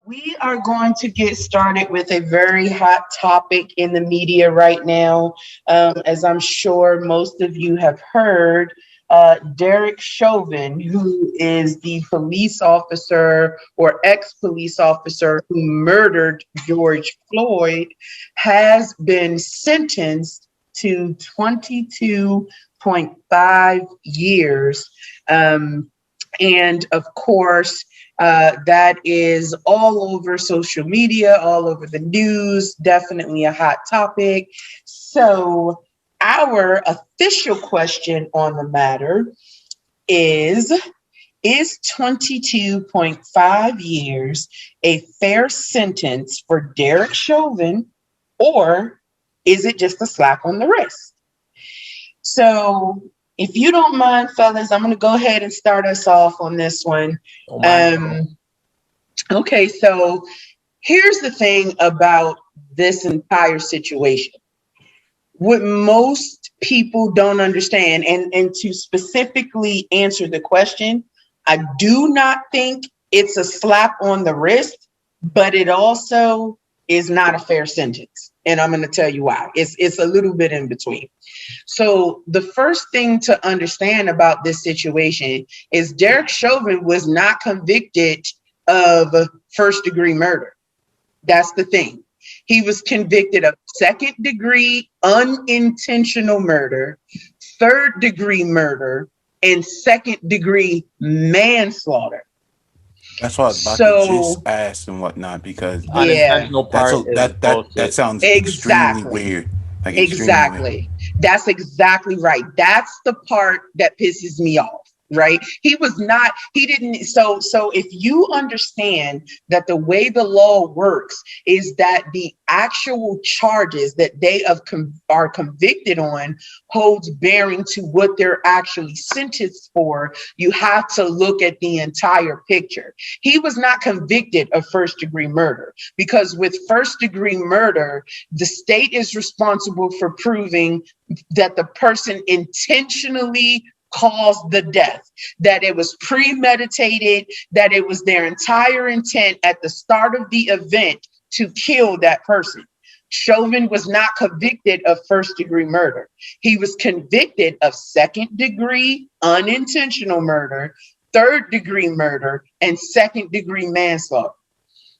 We are going to get started with a very hot topic in the media right now. As I'm sure most of you have heard, Derek Chauvin, who is the police officer or ex-police officer who murdered George Floyd, has been sentenced to 22.5 years. And of course, that is all over social media, all over the news, definitely a hot topic. So, our official question on the matter is 22.5 years a fair sentence for Derek Chauvin, or is it just a slap on the wrist? So, if you don't mind, fellas, I'm going to go ahead and start us off on this one. Okay, so here's the thing about this entire situation. What most people don't understand, and to specifically answer the question, I do not think it's a slap on the wrist, but it also is not a fair sentence. And I'm going to tell you why. It's a little bit in between. So the first thing to understand about this situation is Derek Chauvin was not convicted of first degree murder. That's the thing. He was convicted of second degree unintentional murder, third degree murder, and second degree manslaughter. That's what I was about to just ask and whatnot, because unintentional part that sounds extremely weird. Like extremely weird. That's exactly right. That's the part that pisses me off. Right. He didn't. So if you understand that the way the law works is that the actual charges that they are convicted on holds bearing to what they're actually sentenced for, you have to look at the entire picture. He was not convicted of first degree murder, because with first degree murder, the state is responsible for proving that the person intentionally caused the death, that it was premeditated, that it was their entire intent at the start of the event to kill that person. Chauvin was not convicted of first degree murder. He was convicted of second degree unintentional murder, third degree murder, and second degree manslaughter.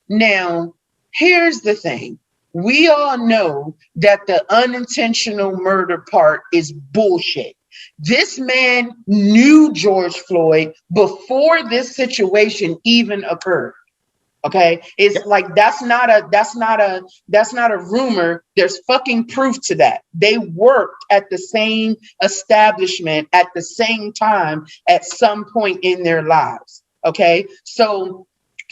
Now, here's the thing. We all know that the unintentional murder part is bullshit. This man knew George Floyd before this situation even occurred. Okay, it's like that's not a rumor. There's fucking proof to that. They worked at the same establishment at the same time at some point in their lives. Okay, so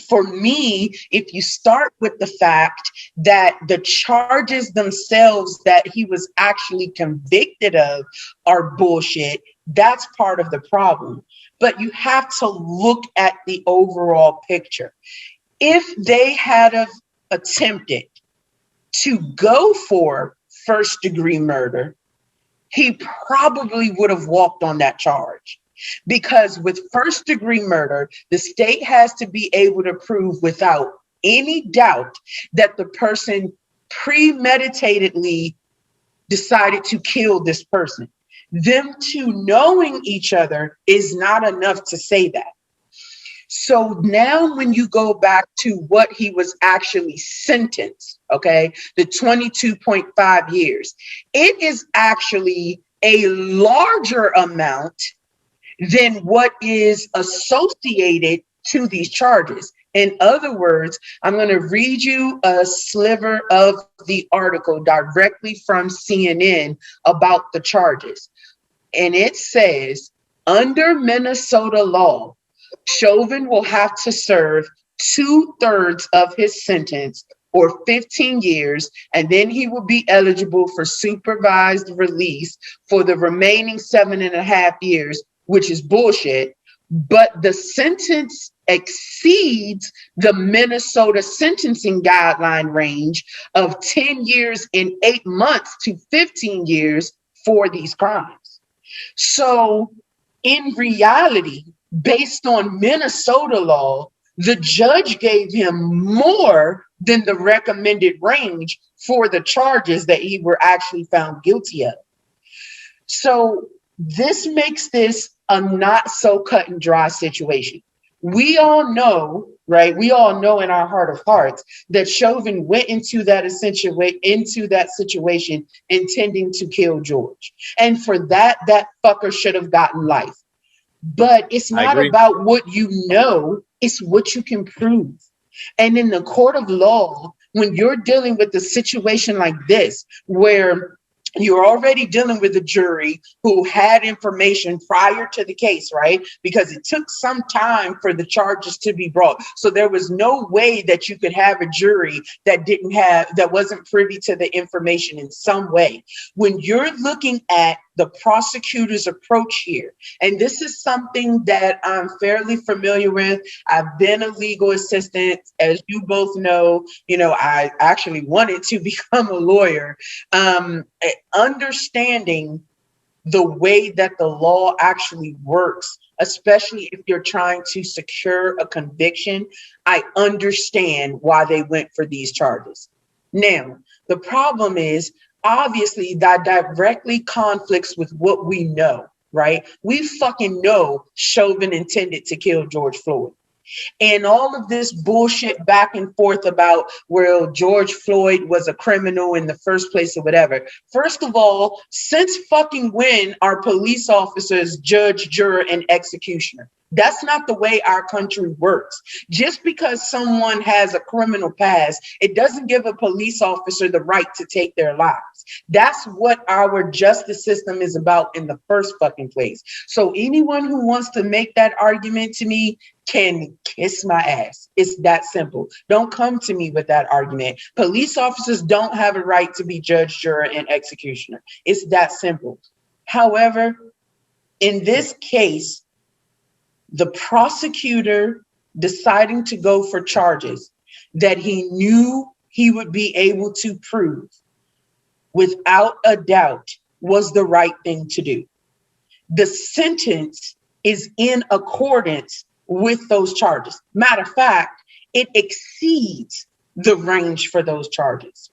for me, if you start with the fact that the charges themselves that he was actually convicted of are bullshit, that's part of the problem. But you have to look at the overall picture. If they had have attempted to go for first degree murder, he probably would have walked on that charge. Because with first degree murder, the state has to be able to prove without any doubt that the person premeditatedly decided to kill this person. Them two knowing each other is not enough to say that. So now when you go back to what he was actually sentenced, okay, the 22.5 years, it is actually a larger amount than what is associated to these charges. In other words, I'm going to read you a sliver of the article directly from CNN about the charges. And it says, under Minnesota law, Chauvin will have to serve 2/3 of his sentence, or 15 years, and then he will be eligible for supervised release for the remaining 7.5 years, which is bullshit. But the sentence exceeds the Minnesota sentencing guideline range of 10 years and 8 months to 15 years for these crimes. So in reality, based on Minnesota law, The judge gave him more than the recommended range for the charges that he were actually found guilty of. So this makes this a not so cut and dry situation. We all know, right? We all know in our heart of hearts that Chauvin went into that situation intending to kill George. And for that, that fucker should have gotten life. But it's not about what you know, it's what you can prove. And in the court of law, when you're dealing with a situation like this, where you're already dealing with a jury who had information prior to the case, right? Because it took some time for the charges to be brought. So there was no way that you could have a jury that wasn't privy to the information in some way. When you're looking at the prosecutor's approach here, and this is something that I'm fairly familiar with. I've been a legal assistant, as you both know. I actually wanted to become a lawyer. Understanding the way that the law actually works, especially if you're trying to secure a conviction, I understand why they went for these charges. Now, the problem is, obviously, that directly conflicts with what we know, right? We fucking know Chauvin intended to kill George Floyd. And all of this bullshit back and forth about, well, George Floyd was a criminal in the first place or whatever. First of all, since fucking when are police officers judge, juror, and executioner? That's not the way our country works. Just because someone has a criminal past, it doesn't give a police officer the right to take their lives. That's what our justice system is about in the first fucking place. So anyone who wants to make that argument to me can kiss my ass. It's that simple. Don't come to me with that argument. Police officers don't have a right to be judge, juror, and executioner. It's that simple. However, in this case, the prosecutor deciding to go for charges that he knew he would be able to prove without a doubt was the right thing to do. The sentence is in accordance with those charges. Matter of fact, it exceeds the range for those charges.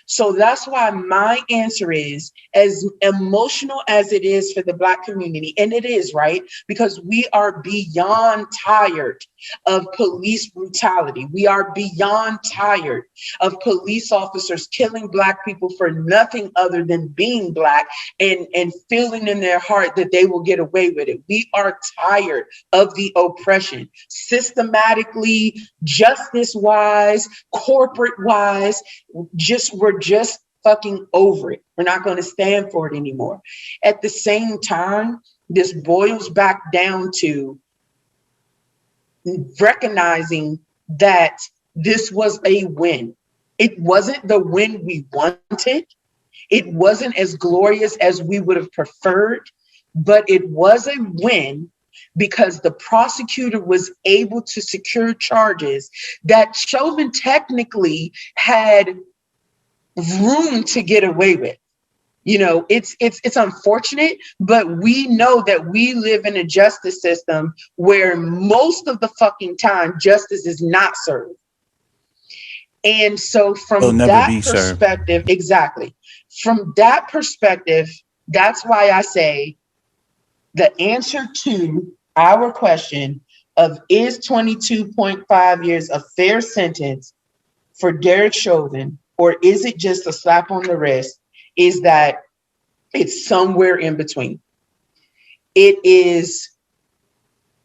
So that's why my answer is, as emotional as it is for the Black community, and it is, right? Because we are beyond tired of police brutality. We are beyond tired of police officers killing Black people for nothing other than being Black and feeling in their heart that they will get away with it. We are tired of the oppression, systematically, justice-wise, corporate-wise. We're just fucking over it. We're not going to stand for it anymore. At the same time, this boils back down to recognizing that this was a win. It wasn't the win we wanted. It wasn't as glorious as we would have preferred, but it was a win because the prosecutor was able to secure charges that Chauvin technically had room to get away with. It's unfortunate, but we know that we live in a justice system where most of the fucking time justice is not served. And so from that perspective, exactly. From that perspective, that's why I say the answer to our question of is 22.5 years a fair sentence for Derek Chauvin, or is it just a slap on the wrist, is that it's somewhere in between. It is,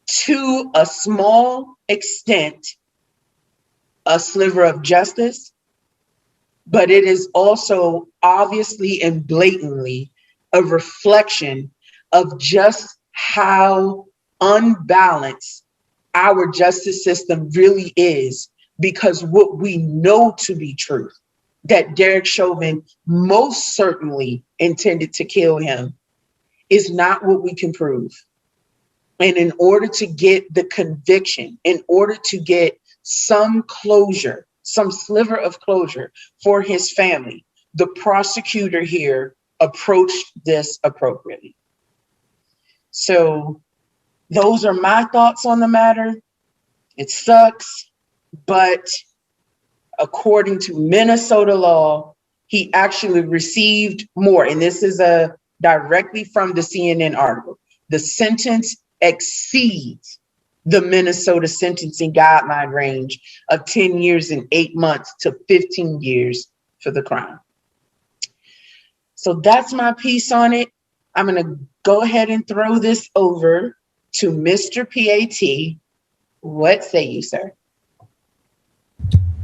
to a small extent, a sliver of justice, but it is also obviously and blatantly a reflection of just how unbalanced our justice system really is, because what we know to be truth, that Derek Chauvin most certainly intended to kill him, is not what we can prove. And in order to get the conviction, in order to get some closure, some sliver of closure for his family, the prosecutor here approached this appropriately. So those are my thoughts on the matter. It sucks, but according to Minnesota law, he actually received more. And this is directly from the CNN article. The sentence exceeds the Minnesota sentencing guideline range of 10 years and 8 months to 15 years for the crime. So that's my piece on it. I'm going to go ahead and throw this over to Mr. PAT. What say you, sir?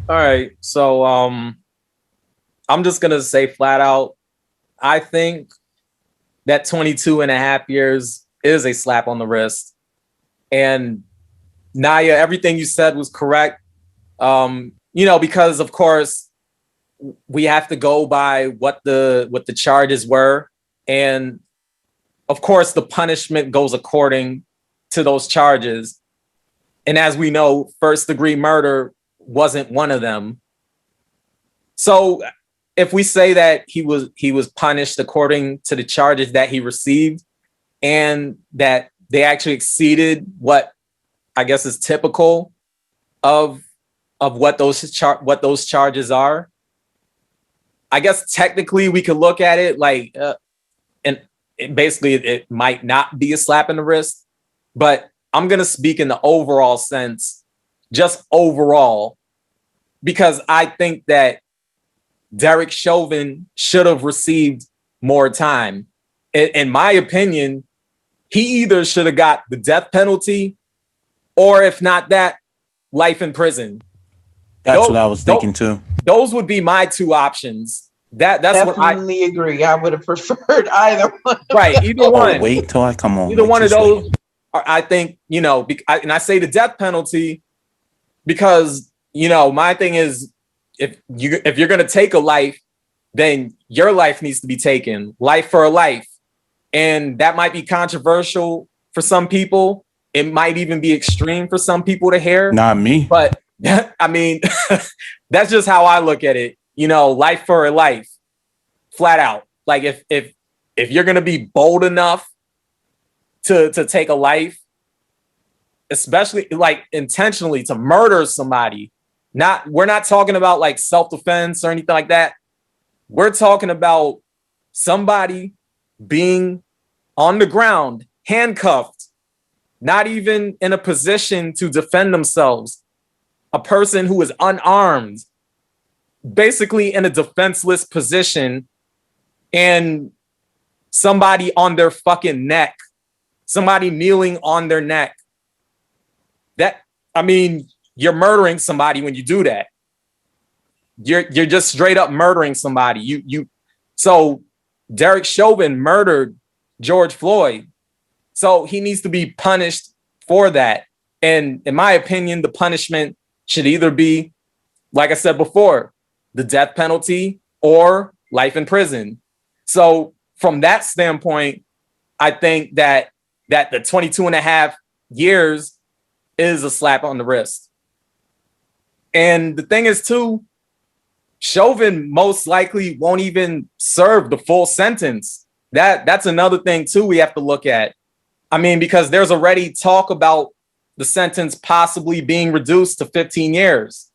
All right. So I'm just going to say flat out, I think that 22 and a half years is a slap on the wrist. And Naya, everything you said was correct. Because of course we have to go by what the charges were. And of course the punishment goes according to those charges. And as we know, first degree murder wasn't one of them. So if we say that he was punished according to the charges that he received and that they actually exceeded what I guess is typical of what those charges are, I guess technically we could look at it like basically it might not be a slap in the wrist, but I'm going to speak in the overall sense, just overall, because I think that Derek Chauvin should have received more time. In my opinion, he either should have got the death penalty or if not that, life in prison. That's what I was thinking too. Those would be my two options. That's definitely what I agree. I would have preferred either one. Right, either one. Wait till I come on. Either one of those. I think, and I say the death penalty because, my thing is if you're going to take a life, then your life needs to be taken, life for a life. And that might be controversial for some people. It might even be extreme for some people to hear. Not me. But I mean, that's just how I look at it. Life for a life, flat out. Like if you're going to be bold enough to take a life, especially like intentionally to murder somebody, we're not talking about like self-defense or anything like that. We're talking about somebody being on the ground, handcuffed, not even in a position to defend themselves. A person who is unarmed, basically in a defenseless position, and somebody on their fucking neck, somebody kneeling on their neck. You're murdering somebody when you do that. You're just straight up murdering somebody. So Derek Chauvin murdered George Floyd. So he needs to be punished for that. And in my opinion, the punishment should either be, like I said before, the death penalty or life in prison. So from that standpoint, I think that the 22 and a half years is a slap on the wrist. And the thing is too, Chauvin most likely won't even serve the full sentence. That's another thing too we have to look at. Because there's already talk about the sentence possibly being reduced to 15 years.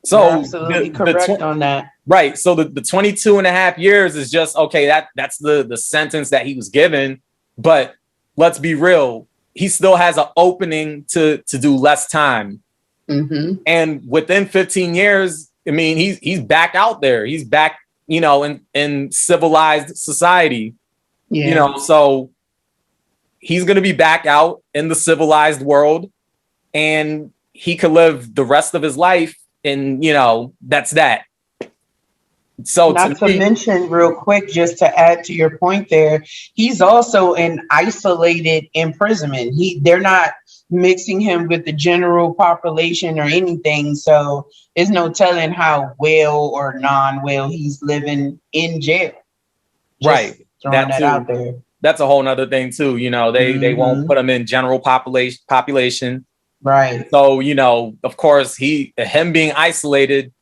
So you're absolutely correct on that. Right. So the 22 and a half years is just, okay, that's the sentence that he was given. But let's be real. He still has an opening to do less time. Mm-hmm. And within 15 years, he's back out there. He's back, in civilized society. Yeah. So he's going to be back out in the civilized world, and he could live the rest of his life. And, that's that. So not to mention real quick, just to add to your point there, he's also in isolated imprisonment. They're not mixing him with the general population or anything. So there's no telling how well or non-well he's living in jail. Just right. Throwing that out there. That's a whole nother thing too. They won't put him in general population. Right. So, of course, him being isolated,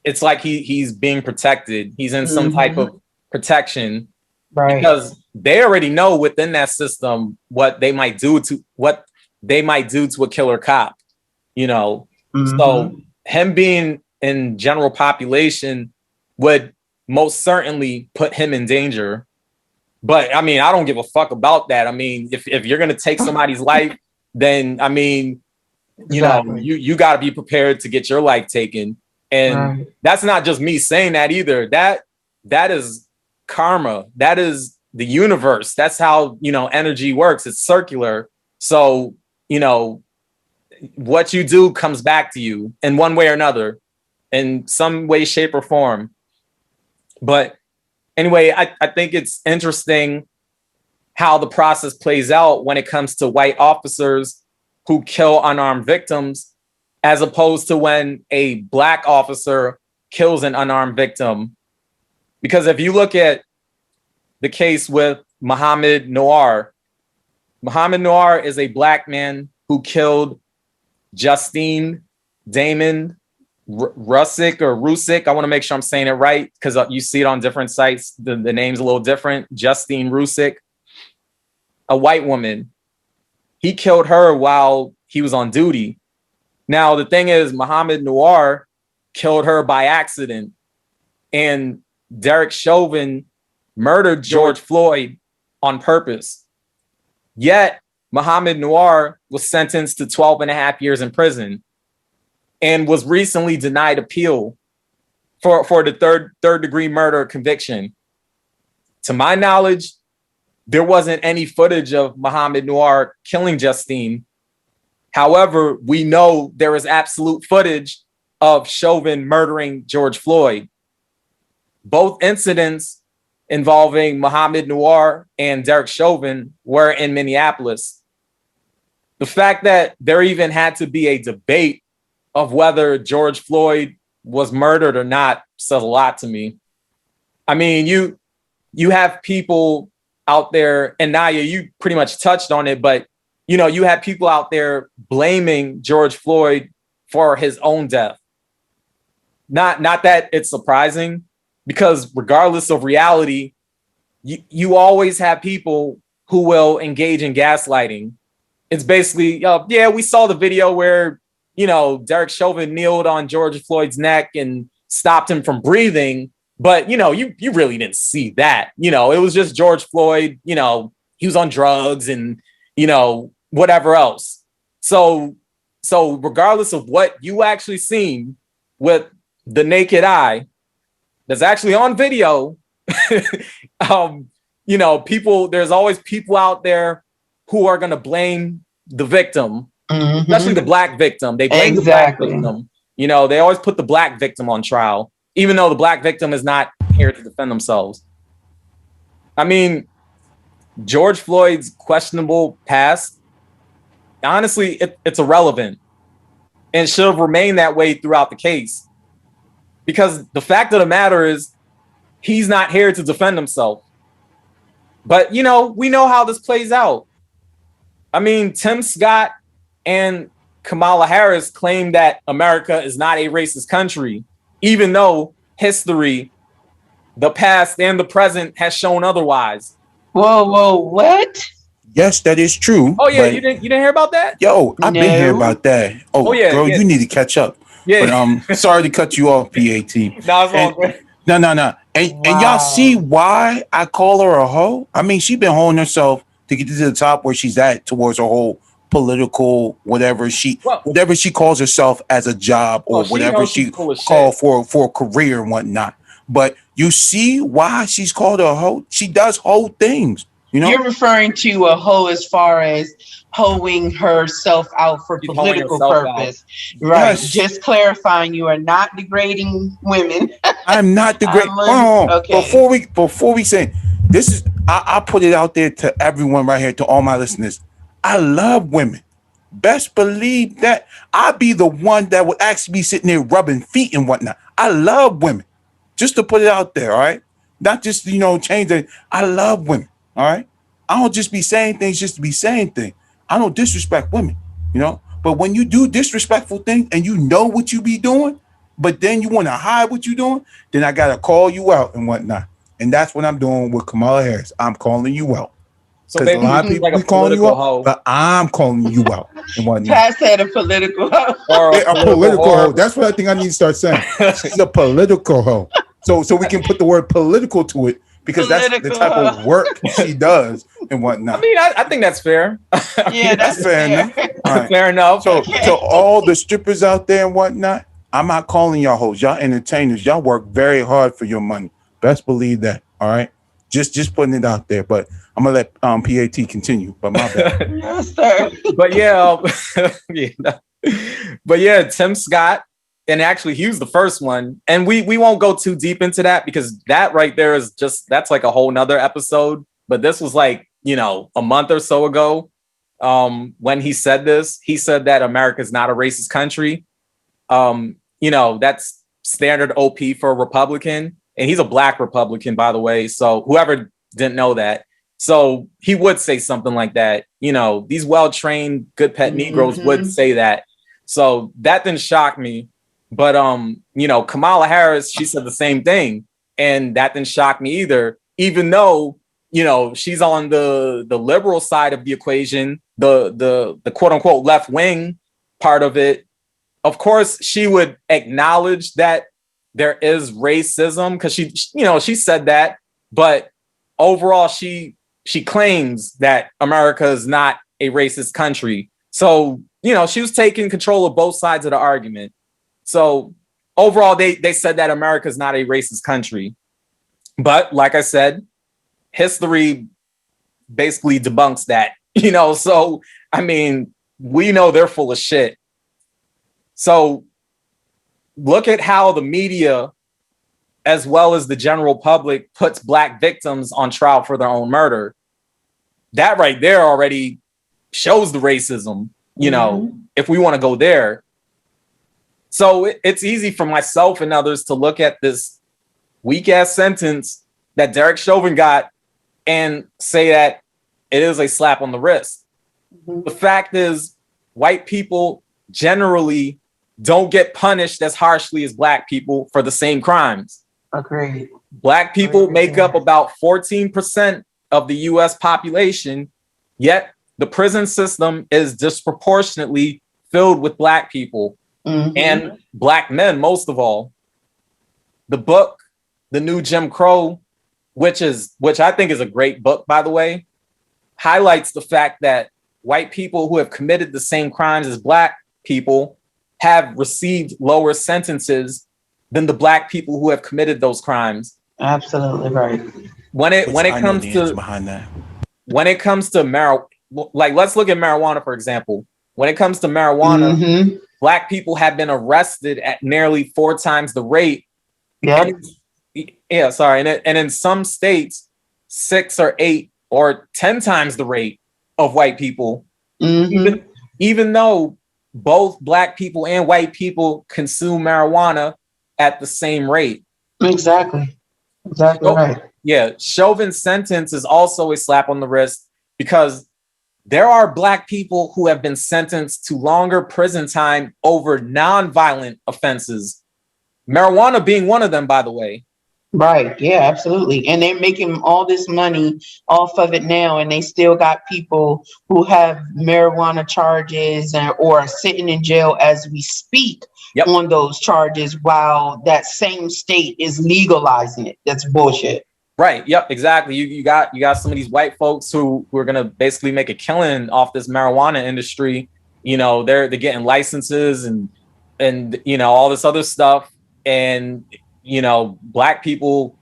it's like he's being protected. He's in some type of protection. Right. Because they already know within that system what they might do to a killer cop. you know. Mm-hmm. So him being in general population would most certainly put him in danger. But I mean, I don't give a fuck about that. I mean, if you're gonna take somebody's life, then I mean, you know, you got to be prepared to get your life taken. And that's not just me saying that either. That is karma. That is the universe. That's how, you know, energy works. It's circular. So, you know, what you do comes back to you in one way or another, in some way, shape, or form. But anyway, I think it's interesting how the process plays out when it comes to white officers who kill unarmed victims, as opposed to when a black officer kills an unarmed victim. Because if you look at the case with Mohammed Noir is a black man who killed Justine Damon Rusick or Rusick. I want to make sure I'm saying it right, because you see it on different sites. The name's a little different. Justine Rusick, a white woman. He killed her while he was on duty. Now, the thing is, Mohammed Noir killed her by accident, and Derek Chauvin murdered George Floyd on purpose. Yet, Mohammed Noir was sentenced to 12 and a half years in prison and was recently denied appeal for the third degree murder conviction. To my knowledge, there wasn't any footage of Mohammed Noir killing Justine. However, we know there is absolute footage of Chauvin murdering George Floyd. Both incidents involving Mohammed Noir and Derek Chauvin were in Minneapolis. The fact that there even had to be a debate of whether George Floyd was murdered or not says a lot to me. I mean, you have people out there, and Naya, you pretty much touched on it, but you know, you have people out there blaming George Floyd for his own death. Not that it's surprising, because regardless of reality, you always have people who will engage in gaslighting. It's basically, yeah, we saw the video where, you know, Derek Chauvin kneeled on George Floyd's neck and stopped him from breathing. But, you know, you really didn't see that. You know, it was just George Floyd, you know, he was on drugs and, you know, whatever else. So regardless of what you actually seen with the naked eye, that's actually on video, you know, there's always people out there who are going to blame the victim, especially the black victim. They blame the black victim. You know, they always put the black victim on trial, even though the black victim is not here to defend themselves. I mean, George Floyd's questionable past, honestly, it's irrelevant and should have remained that way throughout the case. Because the fact of the matter is, he's not here to defend himself. But, you know, we know how this plays out. I mean, Tim Scott and Kamala Harris claim that America is not a racist country, even though history, the past and the present, has shown otherwise. Whoa, what? Yes, that is true. Oh yeah, you didn't hear about that? Yo, I've been here about that. Oh yeah, girl, you need to catch up. Yeah. But sorry to cut you off, PAT. No. And y'all see why I call her a hoe? I mean, she's been holding herself to get to the top where she's at towards her whole political whatever she calls herself as a job or whatever she called for a career and whatnot. But you see why she's called a hoe? She does hoe things. You know, you're referring to a hoe as far as hoeing herself out for political purpose, right? Yes. Just clarifying, you are not degrading women. I'm not degrading. Okay. Before we say this is, I put it out there to everyone right here, to all my listeners. I love women. Best believe that. I'd be the one that would actually be sitting there rubbing feet and whatnot. I love women. Just to put it out there, all right? Not just, you know, change it. I love women, all right? I don't just be saying things just to be saying things. I don't disrespect women, you know? But when you do disrespectful things and you know what you be doing, but then you want to hide what you're doing, then I got to call you out and whatnot. And that's what I'm doing with Kamala Harris. I'm calling you out. So Because a lot of people like be calling you out, but I'm calling you out and whatnot. Pat said a political hoe. Or a political hoe. That's what I think I need to start saying. She's a political hoe. So we can put the word political to it, because that's the type of work she does and whatnot. I mean, I think that's fair. Yeah, that's fair enough. Right. Fair enough. So all the strippers out there and whatnot, I'm not calling y'all hoes. Y'all entertainers. Y'all work very hard for your money. Best believe that. All right. Just putting it out there. But I'm gonna let PAT continue. But my bad. Yes, sir. But yeah, but yeah, Tim Scott, and actually he was the first one. And we won't go too deep into that, because that right there is that's like a whole nother episode. But this was like, a month or so ago. When he said this, he said that America is not a racist country. That's standard OP for a Republican. And he's a black Republican, by the way. So whoever didn't know that. So he would say something like that. These well-trained, good pet Negroes would say that. So that didn't shock me. But, Kamala Harris, she said the same thing. And that didn't shock me either, even though, she's on the liberal side of the equation, the quote unquote left wing part of it. Of course, she would acknowledge that there is racism, because she said that, but overall she claims that America is not a racist country. So, she was taking control of both sides of the argument. So overall, they said that America is not a racist country. But like I said, history basically debunks that, so, I mean, we know they're full of shit. So look at how the media, as well as the general public, puts black victims on trial for their own murder. That right there already shows the racism, if we want to go there. So it's easy for myself and others to look at this weak ass sentence that Derek Chauvin got and say that it is a slap on the wrist. The fact is, white people generally don't get punished as harshly as black people for the same crimes. Agreed. Black people make up about 14% of the US population, yet the prison system is disproportionately filled with black people and black men, most of all. The book, The New Jim Crow, which I think is a great book, by the way, highlights the fact that white people who have committed the same crimes as black people have received lower sentences than the black people who have committed those crimes. Absolutely right. When it comes to marijuana, like let's look at marijuana, for example. When it comes to marijuana, black people have been arrested at nearly 4 times the rate. Yeah. And in some states, 6 or 8 or 10 times the rate of white people. Even though both black people and white people consume marijuana at the same rate. Exactly right. Yeah, Chauvin's sentence is also a slap on the wrist, because there are black people who have been sentenced to longer prison time over non-violent offenses. Marijuana being one of them, by the way. Right. Yeah, absolutely. And they're making all this money off of it now, and they still got people who have marijuana charges or are sitting in jail as we speak on those charges, while that same state is legalizing it. That's bullshit. Right. Yep. Exactly. You got some of these white folks who are gonna basically make a killing off this marijuana industry. They're getting licenses and all this other stuff. And black people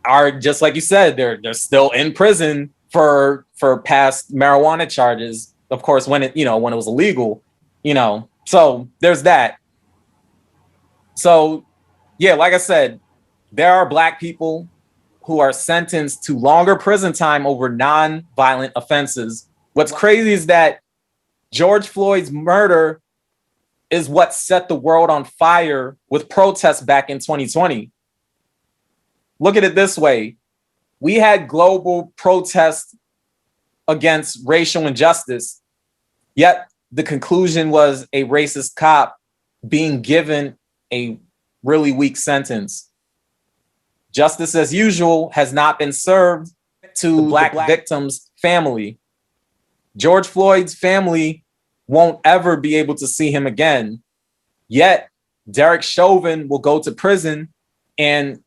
are, just like you said, they're still in prison for past marijuana charges. Of course, when it was illegal, so there's that. So yeah, like I said, there are black people who are sentenced to longer prison time over non-violent offenses. What's crazy is that George Floyd's murder is what set the world on fire with protests back in 2020. Look at it this way. We had global protests against racial injustice, yet the conclusion was a racist cop being given a really weak sentence. Justice as usual has not been served. get to the black victim's family. George Floyd's family won't ever be able to see him again. Yet Derek Chauvin will go to prison and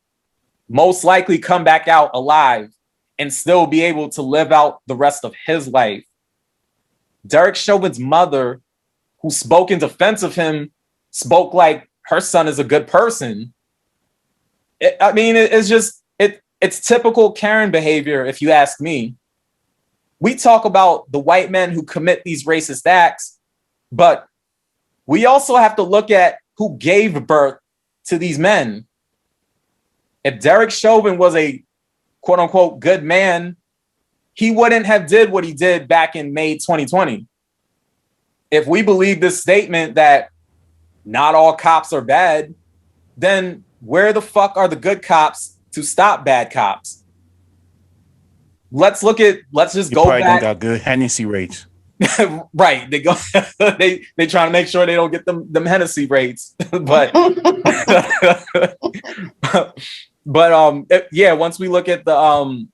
most likely come back out alive and still be able to live out the rest of his life. Derek Chauvin's mother, who spoke in defense of him, spoke like her son is a good person. It's typical Karen behavior, if you ask me. We talk about the white men who commit these racist acts, but we also have to look at who gave birth to these men. If Derek Chauvin was a quote unquote good man, he wouldn't have did what he did back in May 2020. If we believe this statement that not all cops are bad, then where the fuck are the good cops to stop bad cops? Let's just go back. Got good Hennessy rates. Right. They go they trying to make sure they don't get them Hennessy rates. But yeah, once we look at the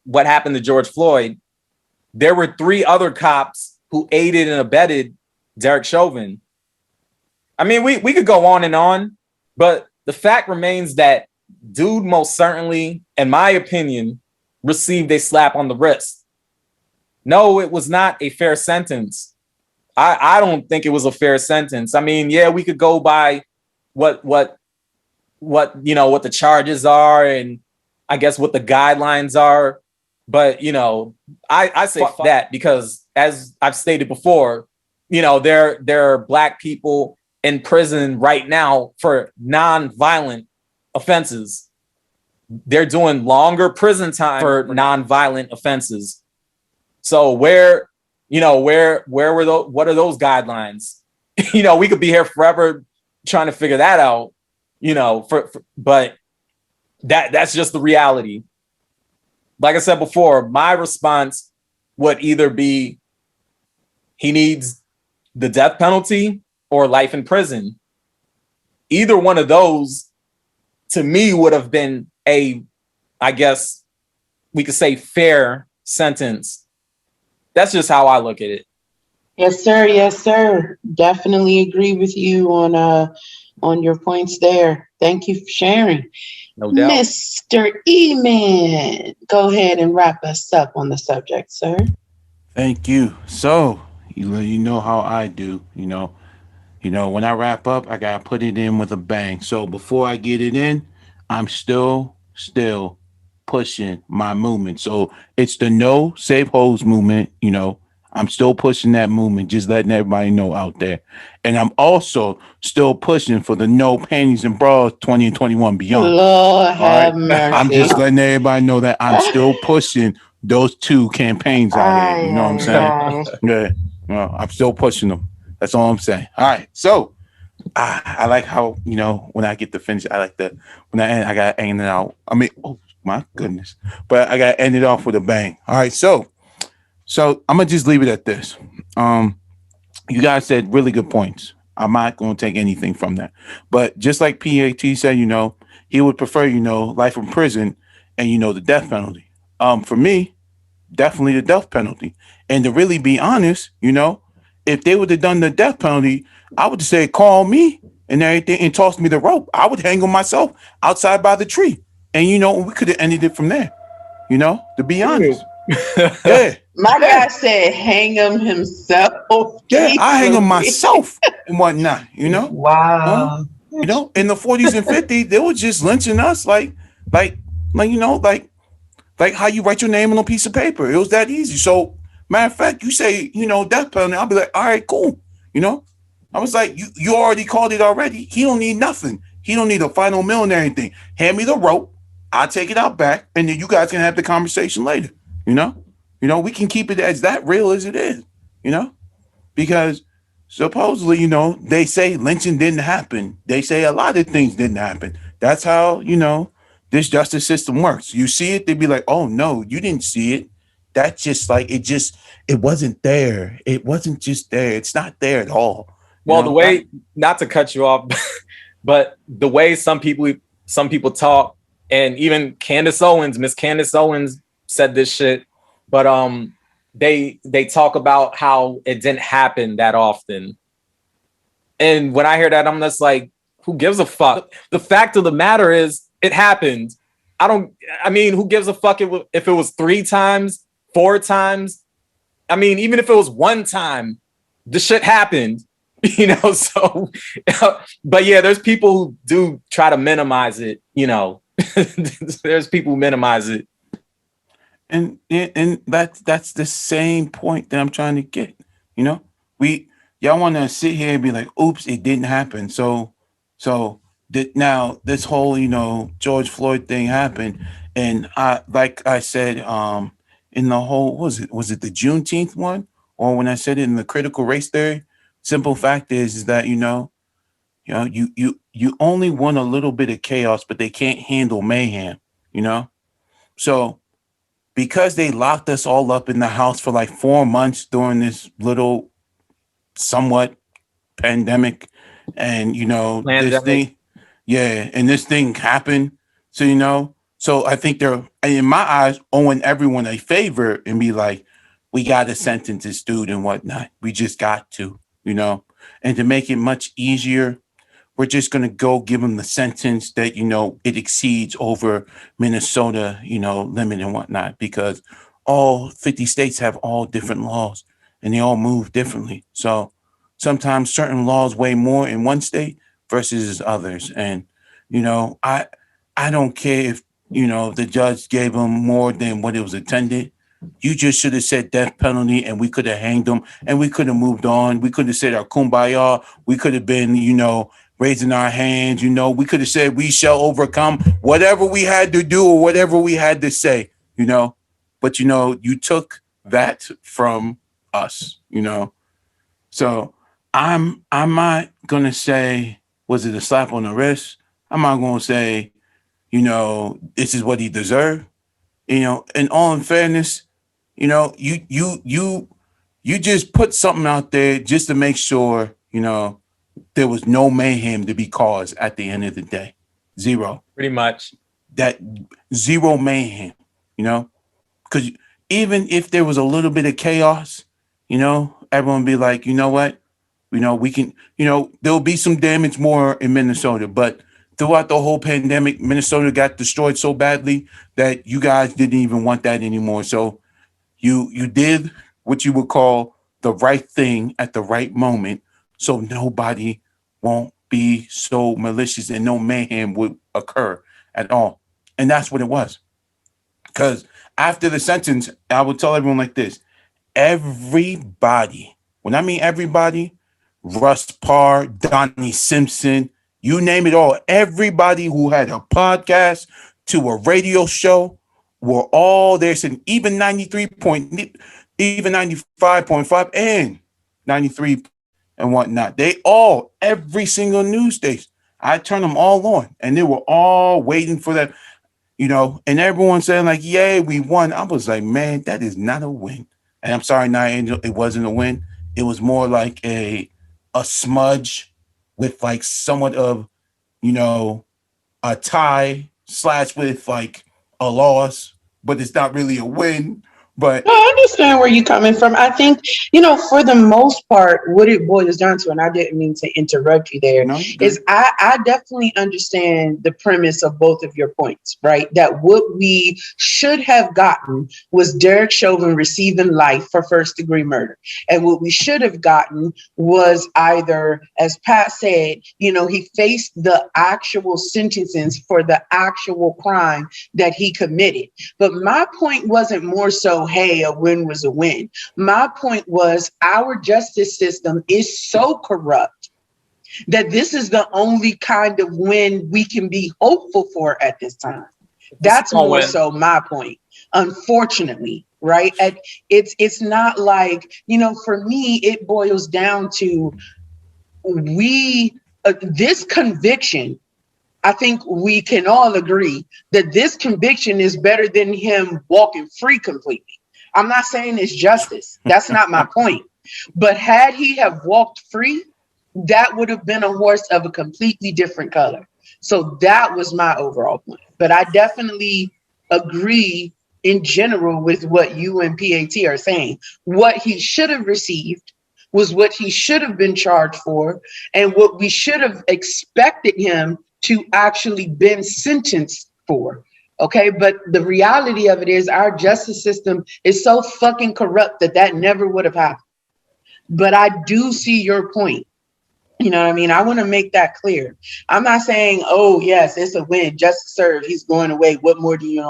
what happened to George Floyd, there were 3 other cops who aided and abetted Derek Chauvin. I mean, we could go on, but the fact remains that dude most certainly, in my opinion, received a slap on the wrist. No, it was not a fair sentence. I don't think it was a fair sentence. I mean, yeah, we could go by what the charges are and I guess what the guidelines are. But, I say fuck that because as I've stated before, there are black people in prison right now for non-violent offenses. They're doing longer prison time for non-violent offenses. So where were those? What are those guidelines? We could be here forever trying to figure that out. But that's just the reality. Like I said before, my response would either be he needs the death penalty or life in prison. Either one of those, to me, would have been I guess we could say, fair sentence. That's just how I look at it. Yes, sir. Yes, sir. Definitely agree with you on your points there. Thank you for sharing. No doubt. Mr. Eman, go ahead and wrap us up on the subject, sir. Thank you. So, you know how I do, when I wrap up, I got to put it in with a bang. So before I get it in, I'm still pushing my movement. So it's the no safe holes movement. I'm still pushing that movement, just letting everybody know out there. And I'm also still pushing for the no panties and bras 20 and 21 beyond. Lord have mercy. I'm just letting everybody know that I'm still pushing those 2 campaigns out here. You know what I'm saying? Yeah. Well, I'm still pushing them. That's all I'm saying. All right. So I like how, when I get to finish, I like that when I end, I got to end it out. I mean, oh my goodness. But I got to end it off with a bang. All right. So I'm going to just leave it at this. You guys said really good points. I'm not going to take anything from that. But just like PAT said, he would prefer, life in prison and, the death penalty. For me, definitely the death penalty. And to really be honest, if they would have done the death penalty, I would say, call me and everything and toss me the rope. I would hang on myself outside by the tree. And, we could have ended it from there, to be honest. Yeah. My guy said hang him himself. Yeah, I hang him myself and whatnot, Wow. In the 40s and 50s, they were just lynching us like how you write your name on a piece of paper. It was that easy. So, matter of fact, you say, death penalty, I'll be like, all right, cool. I was like, you already called it already. He don't need nothing. He don't need a final meal and anything. Hand me the rope. I'll take it out back. And then you guys can have the conversation later. We can keep it as that real as it is, because supposedly, they say lynching didn't happen. They say a lot of things didn't happen. That's how, this justice system works. You see it, they'd be like, oh no, you didn't see it. That's just like, it wasn't there. It wasn't just there. It's not there at all. Well, the way, not to cut you off, but the way some people talk, and even Miss Candace Owens said this shit, but they talk about how it didn't happen that often. And when I hear that, I'm just like, who gives a fuck? The fact of the matter is, it happened. I mean, who gives a fuck if it was 3 times, 4 times? I mean, even if it was 1 time, the shit happened, you know? So, but yeah, there's people who do try to minimize it, you know? There's people who minimize it. And that's the same point that I'm trying to get, you know? Y'all want to sit here and be like, oops, it didn't happen. So now this whole, you know, George Floyd thing happened. And like I said, in the whole, was it the Juneteenth one? Or when I said it in the critical race theory, simple fact is that, you only want a little bit of chaos, but they can't handle mayhem, you know? So because they locked us all up in the house for like 4 months during this little somewhat pandemic, and this thing, and this thing happened. So I think they're, in my eyes, owing everyone a favor and be like, we got to sentence this dude and whatnot. We just got to, and to make it much easier, we're just going to go give him the sentence that, it exceeds over Minnesota, limit and whatnot, because all 50 states have all different laws and they all move differently. So sometimes certain laws weigh more in one state versus others. And, I don't care if, the judge gave him more than what it was intended. You just should have said death penalty and we could have hanged him and we could have moved on. We could have said our kumbaya. We could have been, raising our hands, we could have said we shall overcome, whatever we had to do or whatever we had to say, but you took that from us, So I'm not gonna say, was it a slap on the wrist? I'm not gonna say, this is what he deserved. In all in fairness, you just put something out there just to make sure, there was no mayhem to be caused at the end of the day. Zero. Pretty much. That zero mayhem, because even if there was a little bit of chaos, everyone be like, you know what? We can, there'll be some damage more in Minnesota, but throughout the whole pandemic, Minnesota got destroyed so badly that you guys didn't even want that anymore. So you did what you would call the right thing at the right moment, so nobody won't be so malicious and no mayhem would occur at all. And that's what it was. Because after the sentence, I would tell everyone like this: everybody, when I mean everybody, Russ Parr, Donnie Simpson, you name it all, everybody who had a podcast to a radio show were all there saying, even 95.5 and 93 and whatnot. They all, every single news station, I turned them all on and they were all waiting for that, and everyone saying like, yay, we won. I was like, man, that is not a win. And I'm sorry, Nia Angel, it wasn't a win. It was more like a smudge with like somewhat of, a tie / with like a loss, but it's not really a win. But I understand where you're coming from. I think, for the most part, what it boils down to, and I didn't mean to interrupt you there, is I definitely understand the premise of both of your points, right? That what we should have gotten was Derek Chauvin receiving life for first-degree murder. And what we should have gotten was either, as Pat said, he faced the actual sentences for the actual crime that he committed. But my point wasn't more so, hey, a win was a win. My point was our justice system is so corrupt that this is the only kind of win we can be hopeful for at this time. That's more so my point, unfortunately, right? It's not like, for me, it boils down to this conviction. I think we can all agree that this conviction is better than him walking free completely. I'm not saying it's justice. That's not my point. But had he have walked free, that would have been a horse of a completely different color. So that was my overall point. But I definitely agree in general with what you and PAT are saying. What he should have received was what he should have been charged for, and what we should have expected him to actually been sentenced for. Okay, but the reality of it is our justice system is so fucking corrupt that never would have happened. But I do see your point. You know what I mean? I want to make that clear. I'm not saying, oh yes, it's a win, justice served, he's going away. What more do you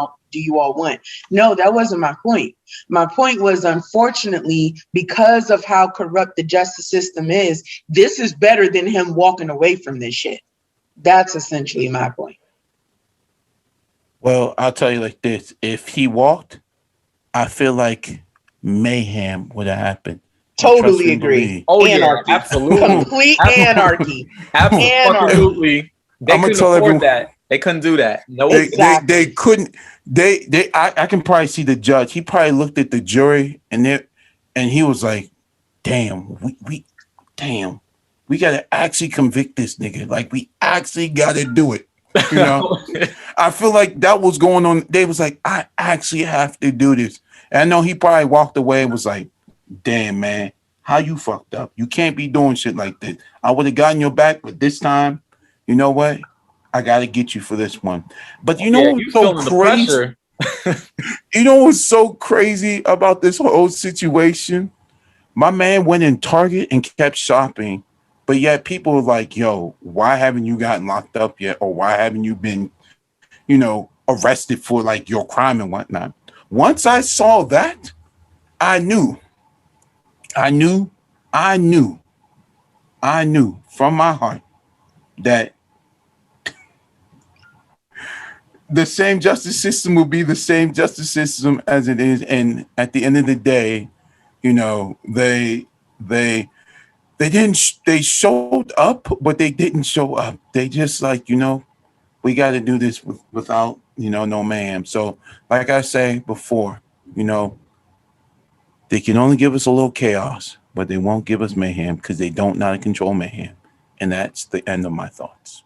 all want? No, that wasn't my point. My point was, unfortunately, because of how corrupt the justice system is, this is better than him walking away from this shit. That's essentially my point. Well, I'll tell you like this. If he walked, I feel like mayhem would have happened. Totally agree. Oh, anarchy. Yeah, absolutely. Complete anarchy. Absolutely. They couldn't afford that. They couldn't do that. No, nope. They couldn't. I can probably see the judge. He probably looked at the jury and he was like, "Damn, we gotta actually convict this nigga. Like, we actually gotta do it." You know, I feel like that was going on. They was like, "I actually have to do this." And I know he probably walked away and was like, "Damn, man, how you fucked up? You can't be doing shit like this. I would have gotten your back, but this time, you know what? I gotta get you for this one." But you know what's so crazy? You know what's so crazy about this whole situation? My man went in Target and kept shopping, but yet people were like, "Yo, why haven't you gotten locked up yet? Or why haven't you been, arrested for like your crime and whatnot?" Once I saw that, I knew from my heart that the same justice system will be the same justice system as it is. And at the end of the day, they they showed up, but they didn't show up. They just like, we got to do this without, no mayhem. So like I say before, they can only give us a little chaos, but they won't give us mayhem because they don't know how to control mayhem. And that's the end of my thoughts.